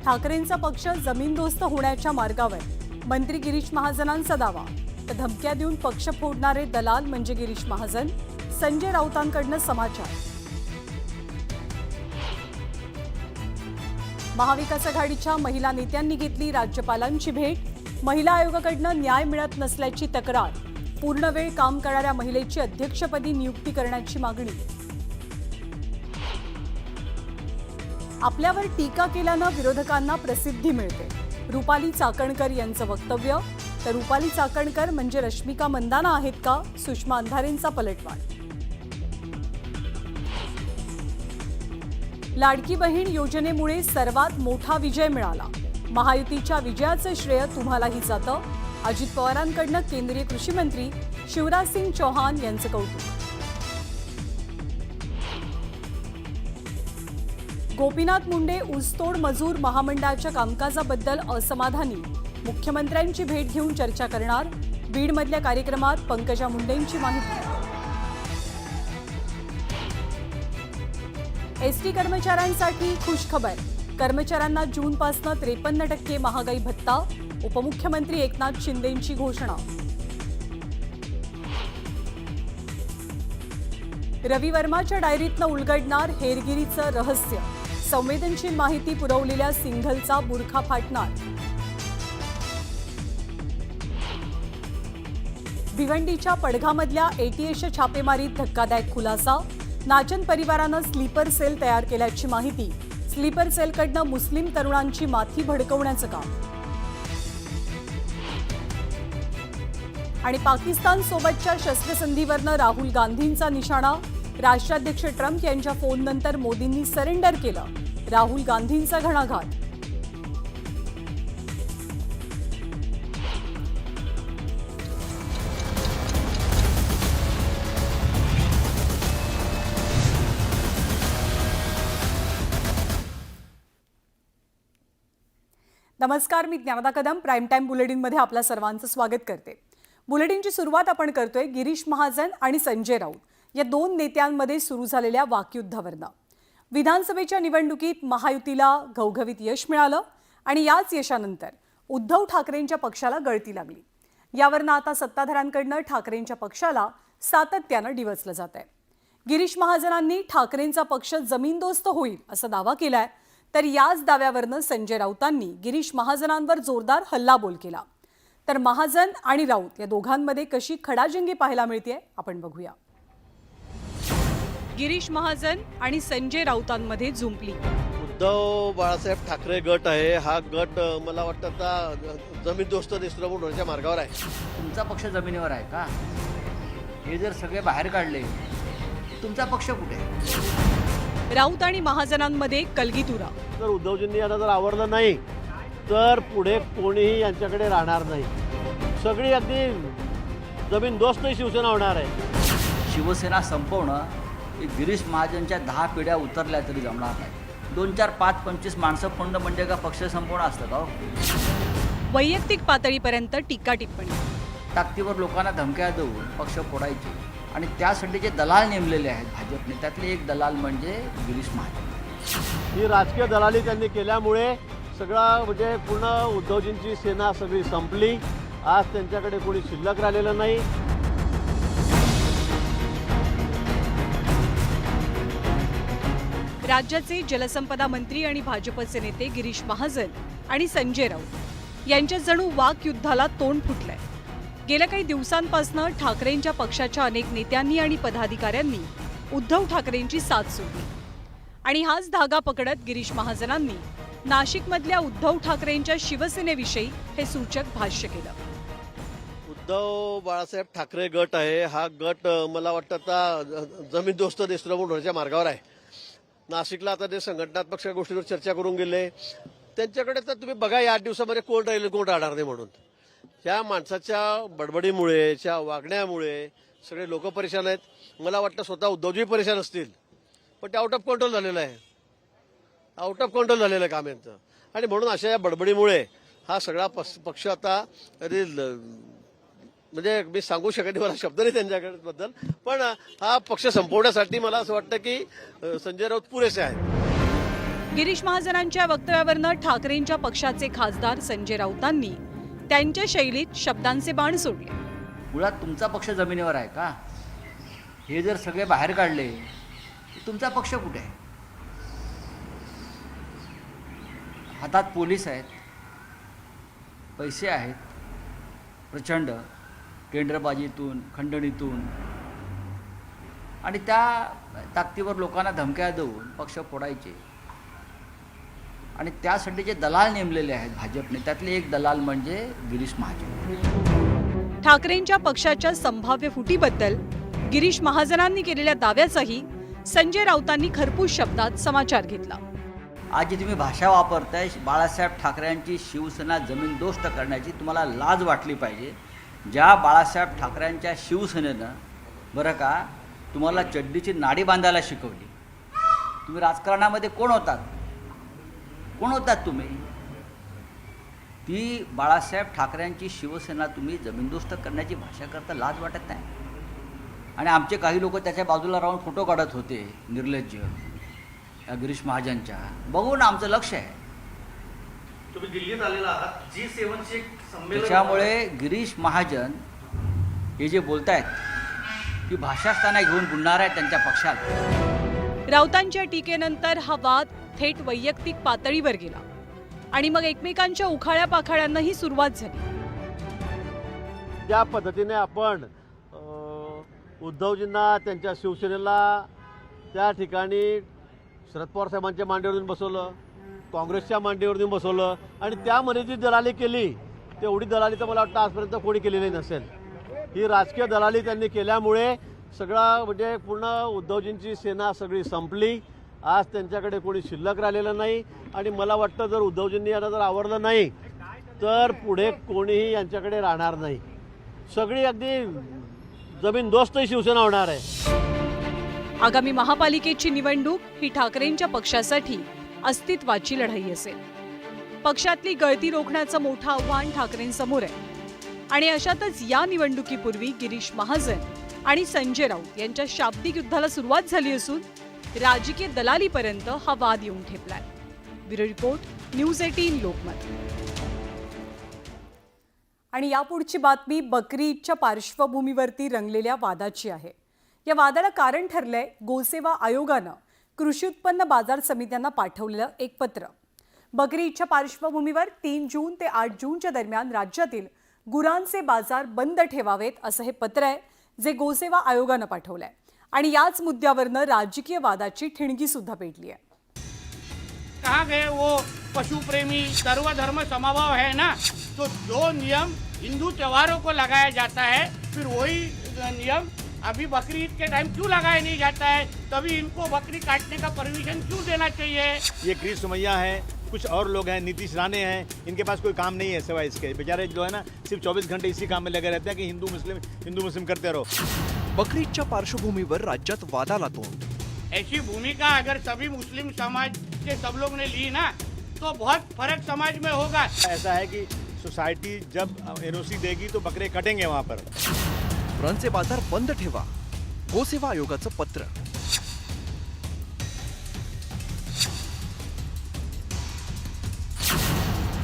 ठाकरेंचा पक्ष जमीनदोस्त होण्याच्या मार्गावर, मंत्री गिरीश महाजनांचा दावा. तर धमक्या देऊन पक्ष फोडणारे दलाल म्हणजे गिरीश महाजन. संजय राऊतांकडनं समाचार. महाविकास आघाडीच्या महिला नेत्यांनी घेतली राज्यपालांची भेट. महिला आयोगाकडनं न्याय मिळत नसल्याची तक्रार. पूर्णवेळ काम करणाऱ्या महिलेची अध्यक्षपदी नियुक्ती करण्याची मागणी. आपल्यावर टीका केल्यानं विरोधकांना प्रसिद्धी मिळते, रुपाली चाकणकर यांचं वक्तव्य. तर रुपाली चाकणकर म्हणजे रश्मिका मंदाना आहेत का? सुषमा अंधारेंचा पलटवार. लाडकी बहीण योजनेमुळे सर्वात मोठा विजय मिळाला. महायुतीच्या विजयाचं श्रेय तुम्हालाही जातं. अजित पवारांकडनं केंद्रीय कृषी मंत्री शिवराज सिंग चौहान यांचं कौतुक. गोपीनाथ मुंडे ऊसतोड मजूर महामंडळाच्या कामकाजाबद्दल असमाधानी. मुख्यमंत्र्यांची भेट घेऊन चर्चा करणार. बीडमधल्या कार्यक्रमात पंकजा मुंडेंची माहिती. एसटी कर्मचाऱ्यांसाठी खुशखबर. कर्मचाऱ्यांना जूनपासून 53% महागाई भत्ता. उपमुख्यमंत्री एकनाथ शिंदेंची घोषणा. रवी वर्माच्या डायरीतनं उलगडणार हेरगिरीचं रहस्य. संवेदनशील माहिती पुरवलेल्या सिंघलचा बुरखा फाटणार. भिवंडीच्या पडघामधल्या एटीएसच्या छापेमारीत धक्कादायक खुलासा. नाचन परिवारानं स्लीपर सेल तयार केल्याची माहिती. स्लीपर सेलकडनं मुस्लिम तरुणांची माथी भडकवण्याचं काम. आणि पाकिस्तान सोबतच्या शस्त्रसंधीवरनं राहुल गांधींचा निशाणा. राष्ट्राध्यक्ष ट्रम्प यांच्या फोननंतर मोदींनी सरेंडर केलं. राहुल गांधींचा घणाघात. नमस्कार, मी ज्ञानदा कदम. प्राईम टाइम बुलेटिनमध्ये आपल्या सर्वांचं स्वागत करते. बुलेटिनची सुरुवात आपण करतोय गिरीश महाजन आणि संजय राऊत या दोन नेत्यांमध्ये सुरू झालेल्या वाकयुद्धावरनं. विधानसभेच्या निवडणुकीत महायुतीला घवघवीत यश मिळालं आणि याच यशानंतर उद्धव ठाकरेंच्या पक्षाला गळती लागली. यावरनं आता सत्ताधाऱ्यांकडनं ठाकरेंच्या पक्षाला सातत्यानं डिवचलं जात आहे. गिरीश महाजनांनी ठाकरेंचा पक्ष जमीनदोस्त होईल असा दावा केलाय. तर याच दाव्यावरनं संजय राऊतांनी गिरीश महाजनांवर जोरदार हल्लाबोल केला. तर महाजन आणि राऊत या दोघांमध्ये कशी खडाजंगी पाहायला मिळते आपण बघूया. गिरीश महाजन आणि संजय राऊतांमध्ये जुंपली. उद्धव बाळासाहेब ठाकरे गट आहे. हा गट मला वाटतं आता जमीनदोस्त निष्प्रभूण होण्याच्या मार्गावर आहे. तुमचा पक्ष जमिनीवर आहे का? हे जर सगळे बाहेर काढले, तुमचा पक्ष कुठे? राऊत आणि महाजनांमध्ये कलगीतुरा. जर उद्धवजींनी यांना जर आवडलं नाही तर पुढे कोणीही यांच्याकडे राहणार नाही. सगळी अगदी जमीनदोस्त शिवसेना होणार आहे. शिवसेना संपवणं हे गिरीश महाजनच्या 10 पिढ्या उतरल्या तरी जमणार नाही. 2, 4, 5, 25 माणसं फोडणं म्हणजे का पक्ष संपवणं असतं का? वैयक्तिक पातळीपर्यंत टीका टिप्पणी. ताकदीवर लोकांना धमक्या देऊन पक्ष फोडायचे आणि त्यासाठी जे दलाल नेमलेले आहेत भाजपने, त्यातले एक दलाल म्हणजे गिरीश महाजन. ही राजकीय दलाली त्यांनी केल्यामुळे सगळा म्हणजे पूर्ण उद्धवजींची सेना सगळी संपली. आज त्यांच्याकडे कोणी शिल्लक राहिलेलं नाही. राज्याचे जलसंपदा मंत्री आणि भाजपचे नेते गिरीश महाजन आणि संजय राऊत यांच्या जणू वाकयुद्धाला तोंड फुटलंय. गेल्या काही दिवसांपासून ठाकरेंच्या पक्षाच्या अनेक नेत्यांनी आणि पदाधिकाऱ्यांनी उद्धव ठाकरेंची साथ सोडली आणि हाच धागा पकडत गिरीश महाजनांनी नाशिकमधल्या उद्धव ठाकरेंच्या शिवसेनेविषयी हे सूचक भाष्य केलं. उद्धव बाळासाहेब ठाकरे गट आहे. हा गट मला वाटतं आता जमीनदोस्त निष्प्रभूण होण्याच्या मार्गावर आहे. नाशिकला आता ते संघटनात्मक गोष्टींवर चर्चा करून गेले. त्यांच्याकडे तर तुम्ही बघा या 8 दिवसामध्ये कोण राहील कोण राहणार नाही म्हणून. त्या माणसाच्या बडबडीमुळे, त्या वागण्यामुळे सगळे लोक परेशान आहेत. मला वाटतं स्वतः उद्धवजी परेशान असतील, पण ते आउट ऑफ कंट्रोल झालेलं आहे. आउट ऑफ कंट्रोल झालेलं आहे काम यांचं. आणि म्हणून अशा या बडबडीमुळे हा सगळा पक्ष आता म्हणजे मी सांगू शकत नाही, मला शब्द नाही त्यांच्याबद्दल, पण हा पक्ष संपवण्यासाठी मला असं वाटतं की संजय राऊत पुरेसे आहेत. गिरीश महाजनांच्या वक्तव्यावरनं ठाकरेंच्या पक्षाचे खासदार संजय राऊतांनी त्यांच्या शैलीत शब्दांचे बाण सोडले. मुळात तुमचा पक्ष जमिनीवर आहे का? हे जर सगळे बाहेर काढले तर तुमचा पक्ष कुठे आहे? हातात पोलीस आहेत, पैसे आहेत प्रचंड, टेंडरबाजीतून, खंडणीतून, आणि त्या ताकदीवर लोकांना धमक्या देऊन पक्ष फोडायचे. आणि त्यासाठी जे दलाल नेमलेले आहेत भाजपने, त्यातले एक दलाल म्हणजे गिरीश महाजन. ठाकरेंच्या पक्षाच्या संभाव्य फुटीबद्दल गिरीश महाजनांनी केलेल्या दाव्याचाही संजय राऊतांनी खरपूस शब्दात समाचार घेतला. आज जी तुम्ही भाषा वापरताय बाळासाहेब ठाकरेंची शिवसेना जमीनदोस्त करण्याची, तुम्हाला लाज वाटली पाहिजे. ज्या बाळासाहेब ठाकरेंच्या शिवसेनेनं बरं का तुम्हाला चड्डीची नाडी बांधायला शिकवली. तुम्ही राजकारणामध्ये कोण होतात? कोण होतात तुम्ही? ती बाळासाहेब ठाकरेंची शिवसेना तुम्ही जमीनदोस्त करण्याची भाषा करता लाज वाटत नाही? आणि आमचे काही लोक त्याच्या बाजूला राहून फोटो काढत होते निर्लज्ज या गिरीश महाजनच्या. बघून आमचं लक्ष आहे. तुम्ही दिल्लीत आलेला आहात, G7 चे संमेलन. त्याच्यामुळे गिरीश महाजन हे जे बोलतायत ती भाषास्थाना घेऊन बुडणार आहे त्यांच्या पक्षात. राऊतांच्या टीकेनंतर हा वाद थेट वैयक्तिक पातळीवर गेला आणि मग एकमेकांच्या उखाळ्या पाखाळ्यांनाही सुरुवात झाली. ज्या पद्धतीने आपण उद्धवजींना त्यांच्या शिवसेनेला त्या ठिकाणी शरद पवार साहेबांच्या मांडीवर येऊन बसवलं, काँग्रेसच्या मांडीवर येऊन बसवलं आणि त्यामध्ये जी दलाली केली तेवढी दलाली तर मला वाटतं आजपर्यंत कोणी केलेली नसेल. ही राजकीय दलाली त्यांनी केल्यामुळे सगळा म्हणजे पूर्ण उद्धवजींची सेना सगळी संपली. आज त्यांच्याकडे कोणी शिल्लक राहिलेलं नाही आणि मला वाटतं जर उद्धवजींनी यांना जर आवडलं नाही तर पुढे कोणीही यांच्याकडे राहणार नाही. सगळी अगदी जमीनदोस्त शिवसेना होणार आहे. आगामी महापालिकेची निवडणूक ही ठाकरेंच्या पक्षासाठी अस्तित्वाची लढाई असेल. पक्षातली गळती रोखण्याचं मोठं आव्हान ठाकरेंसमोर आहे आणि अशातच या निवडणुकीपूर्वी गिरीश महाजन आणि संजय राऊत यांच्या शाब्दिक युद्धाला सुरुवात झाली असून राजकीय दलालीपर्यंत हा वाद येऊन ठेपलाय. Bureau report, news 18 Lokmat. आणि यापुढची बातमी बकरी ईदच्या पार्श्वभूमीवरती रंगलेल्या वादाची आहे. या वादाला कारण ठरलंय गोसेवा आयोगानं कृषी उत्पन्न बाजार समित्यांना पाठवलेलं एक पत्र. बकरी ईदच्या पार्श्वभूमीवर 3 जून ते 8 जूनच्या दरम्यान राज्यातील गुरांचे बाजार बंद ठेवावेत असं हे पत्र आहे जे गोसेवा आयोगानं पाठवलंय. आणि याच मुद्द्यावरनं राजकीय वादाची ठिणगी सुद्धा पेटली आहे. कहाँ गए वो पशु प्रेमी? सर्वधर्म समभाव है ना, तो जो नियम हिंदू त्योहारों को लगाया जाता है फिर वही नियम अभी बकरी ईद के टाइम क्यों लगाया नहीं जाता है? तभी इनको बकरी काटने का परमिशन क्यों देना चाहिए? ये गिरीश सोमैया है, कुछ और लोग हैं, नीतीश राणे हैं, इनके पास कोई काम नहीं है सिवाय इसके. बेचारे जो है ना सिर्फ 24 घंटे इसी काम में लगे रहते हैं कि हिंदू मुस्लिम करते रहो. बकरी ईदच्या पार्श्वभूमीवर राज्यात वादाला तोंड. ऐसी भूमिका अगर सभी मुस्लिम समाज के सब लोग ने ली ना तो बहुत फर्क समाज में होगा. ऐसा है कि सोसाइटी जब एनओसी देगी तो बकरे कटेंगे वहाँ पर. गुरांचे बाजार बंद ठेवा, गोसेवा आयोगाचं पत्र.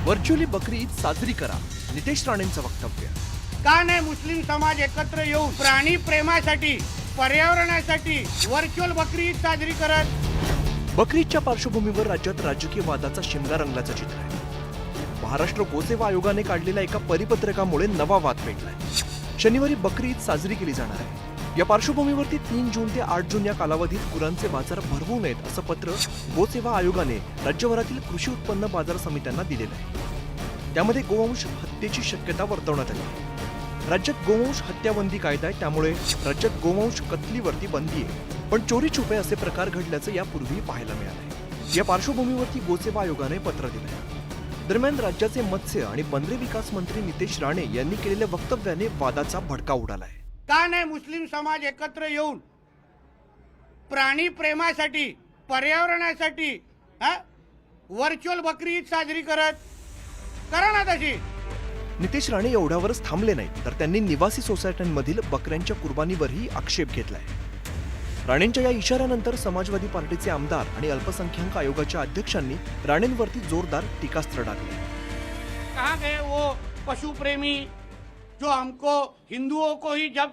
व्हर्च्युअली बकरी ईद साजरी करा, नितेश राणेंचं वक्तव्य. का नाही मुस्लिम समाज एकत्र येऊन प्राणी प्रेमासाठी, पर्यावरणासाठी व्हर्च्युअल बकरी ईद साजरी करत? बकरी ईदच्या पार्श्वभूमीवर राज्यात राजकीय वादाचा शिमगा रंगल्याचं चित्र आहे. महाराष्ट्र गोसेवा आयोगाने काढलेल्या एका परिपत्रकामुळे नवा वाद पेटलाय. शनिवारी बकरी ईद साजरी केली जाणार आहे. या पार्श्वभूमीवरती 3 जून ते 8 जून या कालावधीत गुरांचे बाजार भरवू नयेत असं पत्र गोसेवा आयोगाने राज्यभरातील कृषी उत्पन्न बाजार समित्यांना दिलेलं आहे. त्यामध्ये गोवंश हत्येची शक्यता वर्तवण्यात आली. राज्यात गोवंश हत्याबंदी कायदा आहे, त्यामुळे राज्यात गोवंश कत्तलीवरती बंदी आहे. पण चोरी छुपे असे प्रकार घडल्याचं यापूर्वी पाहायला मिळालंय. या पार्श्वभूमीवरती गोसेवा आयोगाने पत्र दिलंय. दरम्यान राज्याचे मत्स्य आणि बंदरे विकास मंत्री नितेश राणे यांनी केलेल्या वक्तव्याने वादाचा भडका उडालाय. का नाही मुस्लिम समाज एकत्र येऊन प्राणी प्रेमासाठी, पर्यावरणासाठी व्हर्च्युअल बकरी ईद साजरी करत? करा ना तशी. नितेश राणे एवढ्यावरच थांबले नाहीत, तर त्यांनी निवासी सोसायट्यांमधील बकऱ्यांच्या कुर्बानीवरही आक्षेप घेतलाय. राणेंच्या या इशाऱ्यानंतर समाजवादी पार्टीचे आमदार आणि अल्पसंख्याक आयोगाच्या अध्यक्षांनी राणेंवरती जोरदार टीकास्त्र डागले. कहाँ गए वो पशु प्रेमी जो हमको हिंदुओं को ही जब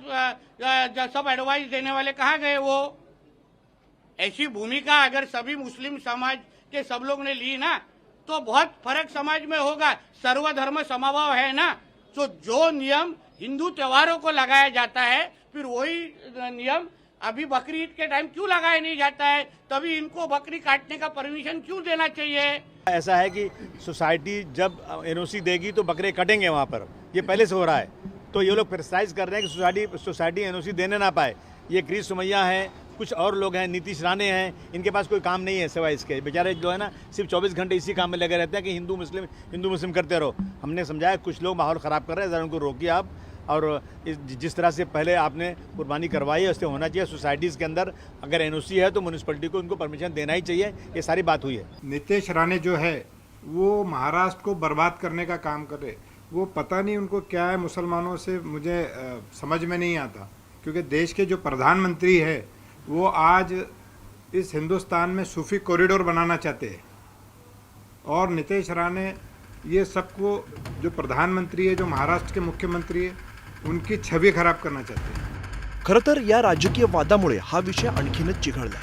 सब एडवाइस देने वाले, कहाँ गए वो? ऐसी भूमिका अगर सभी मुस्लिम समाज के सब लोग ने ली ना तो बहुत फर्क समाज में होगा. सर्वधर्म समभाव है ना, तो जो नियम हिंदू त्योहारों को लगाया जाता है फिर वही नियम अभी बकरी ईद के टाइम क्यों लगाया नहीं जाता है? तभी इनको बकरी काटने का परमिशन क्यों देना चाहिए? ऐसा है कि सोसाइटी जब एनओसी देगी तो बकरे कटेंगे वहाँ पर, ये पहले से हो रहा है. तो ये लोग प्रेसाइज कर रहे हैं कि सोसाइटी एनओसी देने ना पाए. ये क्रिश सुमैया है, कुछ और लोग हैं, नीतीश राणे हैं, इनके पास कोई काम नहीं है सिवाय इसके. बेचारे जो है ना सिर्फ 24 घंटे इसी काम में लगे रहते हैं कि हिंदू मुस्लिम करते रहो. हमने समझाया कुछ लोग माहौल ख़राब कर रहे हैं, ज़रा उनको रोकिए आप. और जिस तरह से पहले आपने कुर्बानी करवाई है उससे होना चाहिए. सोसाइटीज़ के अंदर अगर एनओसी है तो म्यूनिसिपैलिटी को उनको परमिशन देना ही चाहिए. ये सारी बात हुई है. नीतीश राणे जो है वो महाराष्ट्र को बर्बाद करने का काम कर रहे. वो पता नहीं उनको क्या है मुसलमानों से, मुझे समझ में नहीं आता. क्योंकि देश के जो प्रधानमंत्री है वो आज इस हिंदुस्तान में सूफी कॉरिडोर बनाना चाहते हैं. और नीतीश राणे ये सबको, जो प्रधानमंत्री है, जो महाराष्ट्र के मुख्यमंत्री है, उनकी छवि खराब करना चाहते हैं. खरं तर या राजकीय वादामुळे हा विषय आणखीनच चिघळलाय.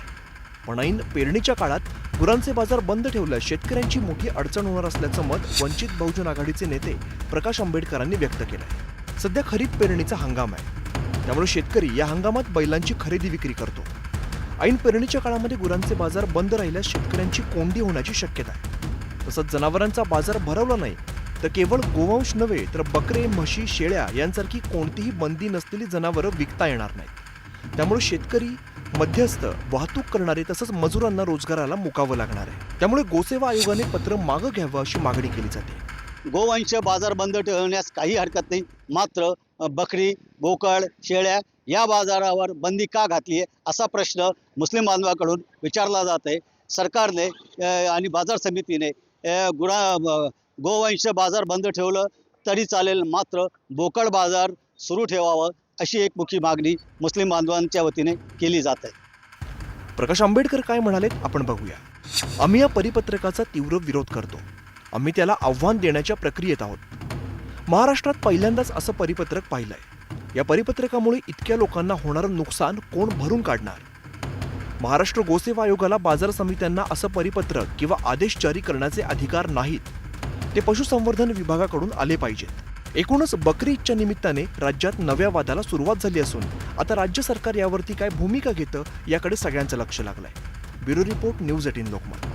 पण ऐन पेरणीच्या काळात गुरांचे बाजार बंद ठेवल्यास शेतकऱ्यांची मोठी अडचण होणार असल्याचं मत वंचित बहुजन आघाडीचे नेते प्रकाश आंबेडकरांनी व्यक्त केलंय. सध्या खरीप पेरणीचा हंगाम आहे, त्यामुळे शेतकरी या हंगामात बैलांची खरेदी विक्री करतो. ऐन पेरणीच्या काळामध्ये गुरांचे बाजार बंद राहिल्यास शेतकऱ्यांची कोंडी होण्याची शक्यता आहे. तसंच जनावरांचा बाजार भरवला नाही तर केवळ गोवंश नव्हे तर बकरे, म्हशी, शेळ्या यांसारखी कोणतीही बंदी नसलेली जनावरं विकता येणार नाहीत. त्यामुळे शेतकरी, मध्यस्थ, वाहतूक करणारे तसंच मजुरांना रोजगाराला मुकावं लागणार आहे. त्यामुळे गोसेवा आयोगाने पत्र मागं घ्यावं अशी मागणी केली जाते. गोवंश बाजार बंद ठेवण्यास काही हरकत नाही, मात्र बकरी, बोकड, शेळ्या या बाजारावर बंदी का घातली आहे असा प्रश्न मुस्लिम बांधवाकडून विचारला जात आहे. सरकारने आणि बाजार समितीने गोवंश बाजार बंद ठेवलं तरी चालेल, मात्र बोकड बाजार सुरू ठेवावं अशी एक मुख्य मागणी मुस्लिम बांधवांच्या वतीने केली जात आहे. प्रकाश आंबेडकर काय म्हणालेत आपण बघूया. आम्ही या परिपत्रकाचा तीव्र विरोध करतो. आम्ही त्याला आव्हान देण्याच्या प्रक्रियेत आहोत. महाराष्ट्रात पहिल्यांदाच असं परिपत्रक पाहिलंय. या परिपत्रकामुळे इतक्या लोकांना होणारं नुकसान कोण भरून काढणार? महाराष्ट्र गोसेवा आयोगाला बाजार समित्यांना असं परिपत्रक किंवा आदेश जारी करण्याचे अधिकार नाहीत. ते पशुसंवर्धन विभागाकडून आले पाहिजेत. एकूणच बकरी ईदच्या निमित्ताने राज्यात नव्या वादाला सुरुवात झाली असून आता राज्य सरकार यावरती काय भूमिका घेतं याकडे सगळ्यांचं लक्ष लागलंय. Bureau report, news 18 Lokmat.